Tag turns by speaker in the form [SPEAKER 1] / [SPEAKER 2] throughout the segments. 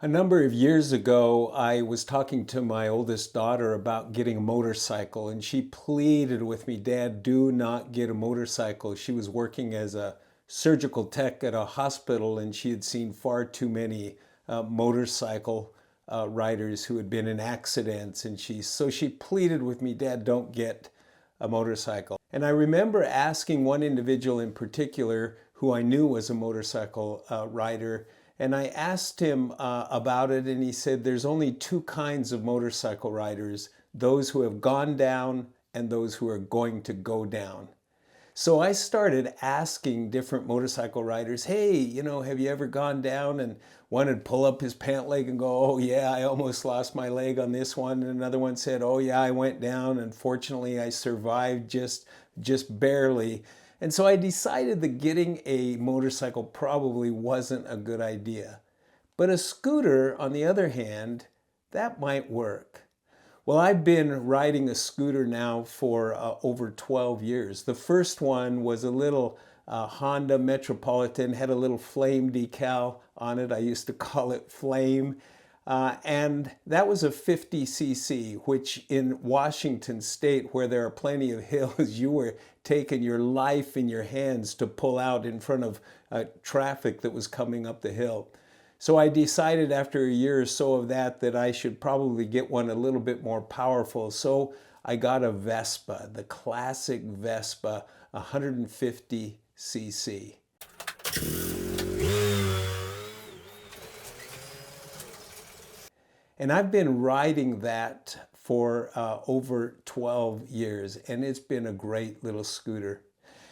[SPEAKER 1] A number of years ago, I was talking to my oldest daughter about getting a motorcycle, and she pleaded with me, "Dad, do not get a motorcycle." She was working as a surgical tech at a hospital, and she had seen far too many motorcycle riders who had been in accidents, and she pleaded with me, "Dad, don't get a motorcycle." And I remember asking one individual in particular who I knew was a motorcycle rider, and I asked him about it, and he said there's only two kinds of motorcycle riders: those who have gone down and those who are going to go down. So I started asking different motorcycle riders, "Hey, have you ever gone down?" And one would pull up his pant leg and go, "Oh yeah, I almost lost my leg on this one." And another one said, "Oh yeah, I went down and fortunately I survived just barely." And so I decided that getting a motorcycle probably wasn't a good idea. But a scooter, on the other hand, that might work. Well, I've been riding a scooter now for over 12 years. The first one was a little Honda Metropolitan, had a little flame decal on it. I used to call it Flame. And that was a 50cc, which in Washington State, where there are plenty of hills, you were taking your life in your hands to pull out in front of traffic that was coming up the hill. So I decided after a year or so of that I should probably get one a little bit more powerful. So I got a Vespa, the classic Vespa, 150cc. And I've been riding that for over 12 years, and it's been a great little scooter.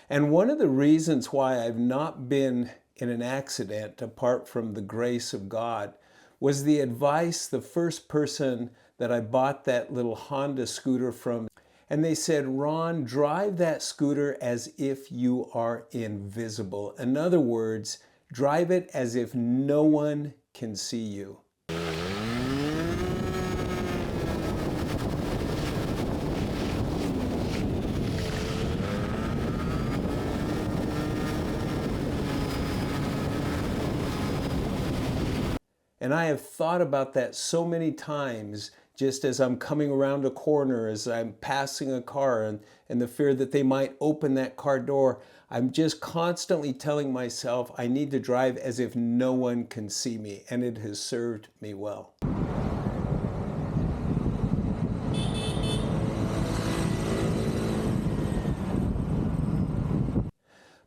[SPEAKER 1] And one of the reasons why I've not been in an accident, apart from the grace of God, was the advice the first person that I bought that little Honda scooter from. And they said, "Ron, drive that scooter as if you are invisible. In other words, drive it as if no one can see you." And I have thought about that so many times, just as I'm coming around a corner, as I'm passing a car, and the fear that they might open that car door. I'm just constantly telling myself I need to drive as if no one can see me, and it has served me well.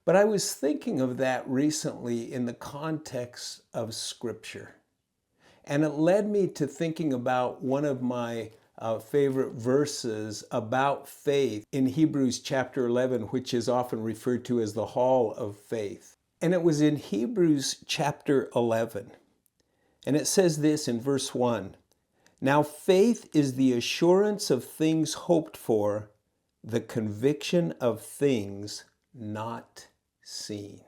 [SPEAKER 1] But I was thinking of that recently in the context of Scripture. And it led me to thinking about one of my favorite verses about faith in Hebrews chapter 11, which is often referred to as the Hall of Faith. And it was in Hebrews chapter 11. And it says this in verse 1. "Now faith is the assurance of things hoped for, the conviction of things not seen."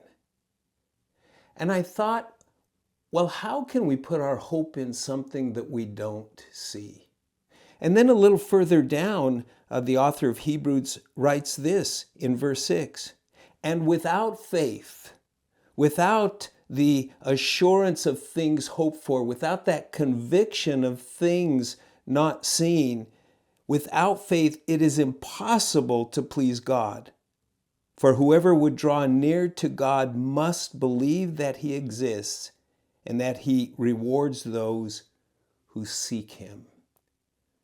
[SPEAKER 1] And I thought, well, how can we put our hope in something that we don't see? And then a little further down, the author of Hebrews writes this in verse 6. "And without faith, without the assurance of things hoped for, without that conviction of things not seen, without faith, it is impossible to please God. For whoever would draw near to God must believe that He exists and that He rewards those who seek Him."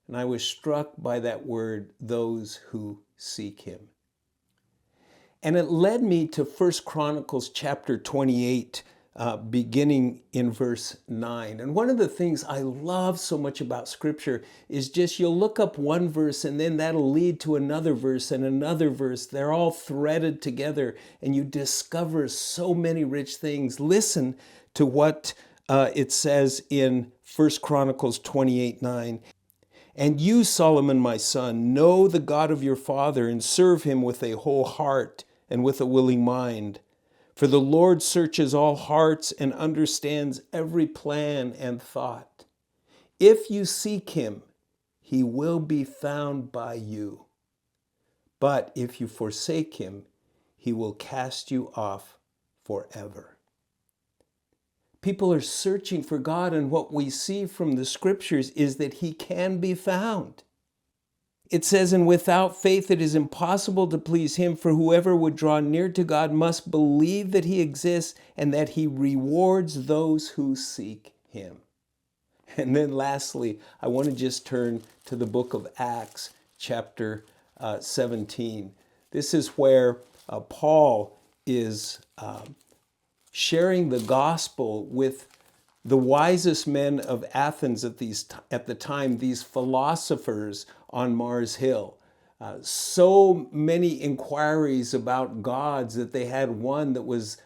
[SPEAKER 1] And I was struck by that word, "those who seek Him." And it led me to 1 Chronicles chapter 28, beginning in verse 9. And one of the things I love so much about Scripture is just you'll look up one verse and then that'll lead to another verse and another verse. They're all threaded together and you discover so many rich things. Listen to what it says in 1 Chronicles 28:9. "And you, Solomon, my son, know the God of your father and serve Him with a whole heart and with a willing mind. For the Lord searches all hearts and understands every plan and thought. If you seek Him, He will be found by you. But if you forsake Him, He will cast you off forever." People are searching for God, and what we see from the scriptures is that he can be found. It says, and without faith it is impossible to please him, for whoever would draw near to God must believe that he exists and that he rewards those who seek him. And then lastly, I want to just turn to the book of Acts, chapter 17. This is where Paul is sharing the gospel with the wisest men of Athens at the time, these philosophers on Mars Hill. So many inquiries about gods that they had one that was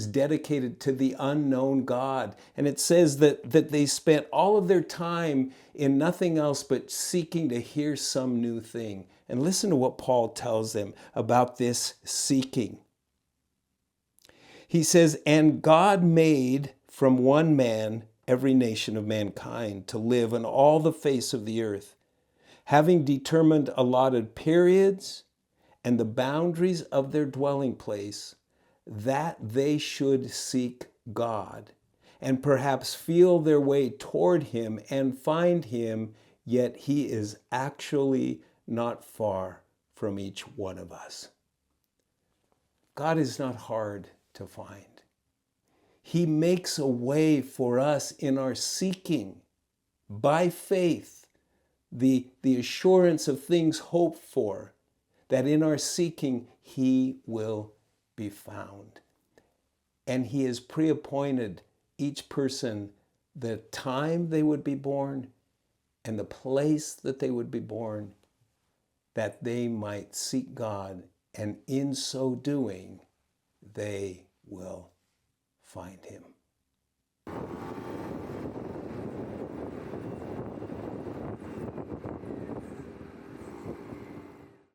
[SPEAKER 1] dedicated to the unknown God. And it says that they spent all of their time in nothing else but seeking to hear some new thing. And listen to what Paul tells them about this seeking. He says, and God made from one man every nation of mankind to live on all the face of the earth, having determined allotted periods and the boundaries of their dwelling place, that they should seek God and perhaps feel their way toward him and find him, yet he is actually not far from each one of us. God is not hard to find. He makes a way for us in our seeking by faith, the assurance of things hoped for, that in our seeking he will be found. And he has pre-appointed each person the time they would be born and the place that they would be born, that they might seek God, and in so doing, they will find him.